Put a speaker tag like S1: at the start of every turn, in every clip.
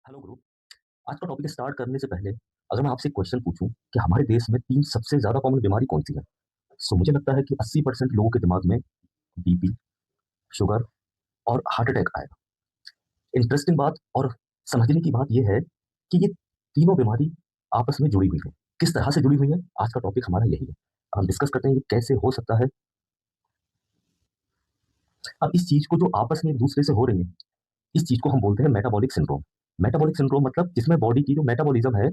S1: Hello गुरु। आज का topic start करने से पहले अगर मैं आपसे एक क्वेश्चन पूछूं कि हमारे देश में 3 सबसे ज़्यादा कॉमन बीमारी कौन-सी है? सो मुझे लगता है कि 80% लोगों के दिमाग में बीपी, शुगर और हार्ट अटैक आएगा। इंटरेस्टिंग बात और समझने की बात ये है कि ये तीनों बीमारी आपस में जुड़ी हुई हैं। किस तरह से जुड़ी हुई हैं? आज का टॉपिक हमारा यही है। हम डिस्कस करते हैं ये कैसे हो सकता है। अब इस चीज़ को जो आपस में एक-दूसरे से हो रही है, इस चीज़ को हम बोलते हैं मेटाबॉलिक सिंड्रोम। मेटाबॉलिक सिंड्रोम मतलब जिसमें बॉडी की जो मेटाबॉलिज़्म है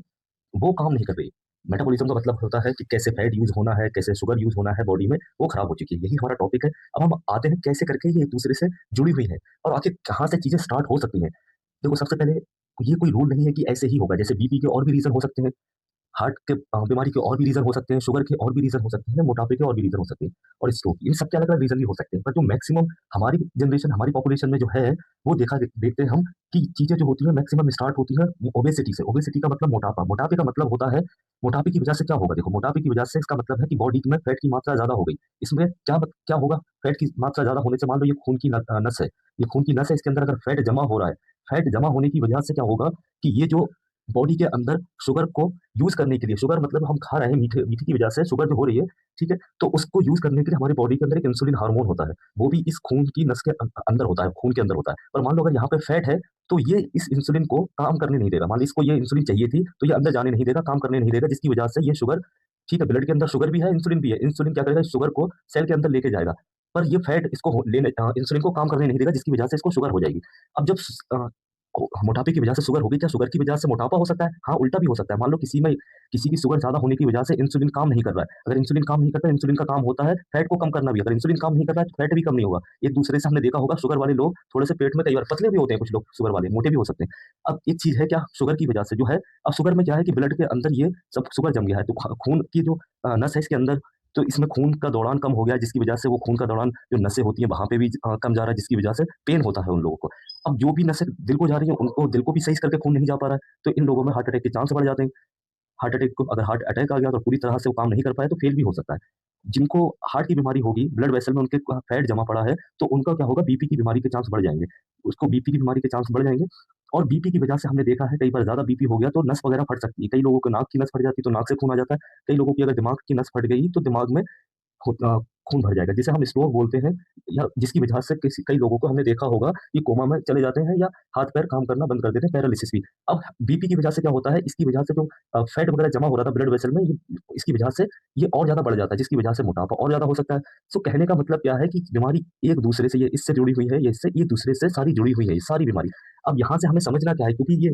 S1: वो काम नहीं कर रही। मेटाबॉलिज़्म का मतलब होता है कि कैसे फैट यूज़ होना है, कैसे शुगर यूज़ होना है बॉडी में, वो खराब हो चुकी है। यही हमारा टॉपिक है। अब हम आते हैं कैसे करके ये एक-दूसरे से जुड़ी हुई हैं और आखिर कहाँ से चीज़ें स्टार्ट हो सकती हैं। देखो सबसे पहले ये कोई रूल नहीं है कि ऐसे ही होगा। जैसे बीपी के और भी रीज़न हो सकते हैं, हार्ट के बीमारी के और भी रीज़न हो सकते हैं, शुगर के और भी रीज़न हो सकते हैं, मोटापे के और भी रीज़न हो सकते हैं और स्ट्रोक इन सब के अलग-अलग रीज़न भी हो सकते हैं। पर जो मैक्सिमम हमारी जनरेशन, हमारी पॉपुलेशन में जो है, वो देखते हैं हम कि चीज़ें जो होती हैं मैक्सिमम स्टार्ट होती हैं ओबेसिटी से। ओबेसिटी का मतलब मोटापा। मोटापे का मतलब होता है मोटापे की वजह से क्या होगा? देखो मोटापे की वजह से इसका मतलब है कि बॉडी में फैट की मात्रा ज़्यादा हो गई। इसमें क्या होगा? फैट की मात्रा ज़्यादा होने से मान लो ये खून की नस है। ये खून की नस है, इसके अंदर अगर फैट जमा हो रहा है, फैट जमा होने की वजह से क्या होगा कि ये जो बॉडी के अंदर शुगर को यूज़ करने के लिए, शुगर मतलब हम खा रहे हैं मीठे मीठे की वजह से शुगर जो हो रही है, ठीक है? तो उसको यूज़ करने के लिए हमारी बॉडी के अंदर एक इंसुलिन हार्मोन होता है। वो भी इस खून की नस के अंदर होता है, खून के अंदर होता है। और मान लो अगर यहाँ पे फैट है, तो ये इस इंसुलिन को काम करने नहीं देगा। मान लो इसको ये इंसुलिन चाहिए थी, तो ये अंदर जाने नहीं देगा, काम करने नहीं देगा, जिसकी वजह से ये शुगर, ठीक है, ब्लड के अंदर शुगर भी है, इंसुलिन भी है। इंसुलिन क्या करेगा? इस शुगर को सेल के अंदर लेके जाएगा। पर ये फैट इसको इंसुलिन को काम करने नहीं देगा, जिसकी वजह से इसको शुगर हो जाएगी। अब जब मोटापे की वजह से शुगर हो गई, क्या शुगर की वजह से मोटापा हो सकता है? हाँ, उल्टा भी हो सकता है। मान लो किसी की शुगर ज़्यादा होने की वजह से इंसुलिन काम नहीं कर रहा है। अगर इंसुलिन काम नहीं करता है, इंसुलिन का काम होता है फैट को कम करना भी। अगर इंसुलिन काम नहीं कर रहा है, तो फैट भी कम नहीं होगा। एक-दूसरे से हमने देखा होगा शुगर वाले लोग थोड़े से पेट में कई बार पतले भी होते हैं कुछ लोग शुगर वाले, मोटे भी हो सकते हैं। अब एक चीज़ है क्या शुगर की वजह से जो है, अब शुगर में क्या है कि ब्लड के अंदर ये सब शुगर जम गया है, तो खून की जो नस है इसके अंदर, तो इसमें खून का दौरान कम हो गया है, जिसकी वजह से वो खून का दौरान जो नसें होती हैं वहाँ पे भी कम जा रहा है, जिसकी वजह से पेन होता है उन लोगों को। अब जो भी नसें दिल को जा रही हैं, उनको दिल को भी सही करके खून नहीं जा पा रहा है, तो इन लोगों में हार्ट अटैक के चांस बढ़ जाते हैं। हार्ट अटैक को अगर हार्ट अटैक आ गया तो पूरी तरह से वो काम नहीं कर पाए तो फेल भी हो सकता है। जिनको हार्ट की बीमारी होगी, ब्लड वेसल में उनके फैट जमा पड़ा है, तो उनका क्या होगा? बीपी की बीमारी के चांस बढ़ जाएँगे। उसको बीपी की बीमारी के चांस बढ़ जाएँगे और बीपी की वजह से हमने देखा है कई बार ज़्यादा बीपी हो गया तो नस वगैरह फट सकती है। कई लोगों को नाक की नस फट जाती है तो नाक से खून आ जाता है। कई लोगों की अगर दिमाग की नस फट गई तो दिमाग में खून भर जाएगा, जिसे हम स्ट्रोक बोलते हैं, या जिसकी वजह से किसी कई लोगों को हमने देखा होगा कि कोमा में चले जाते हैं या हाथ-पैर काम करना बंद कर देते हैं, पैरालिसिस भी। अब बीपी की वजह से क्या होता है, इसकी वजह से जो फैट वगैरह जमा हो रहा था ब्लड वेसल में, ये इसकी वजह से ये और ज़्यादा बढ़ जाता है, जिसकी वजह से मोटापा और ज़्यादा हो सकता है। सो कहने का मतलब क्या है कि बीमारी एक-दूसरे से, ये इससे जुड़ी हुई है, ये इससे एक-दूसरे से सारी जुड़ी हुई है, ये सारी बीमारी। अब यहाँ से हमें समझना क्या है, क्योंकि ये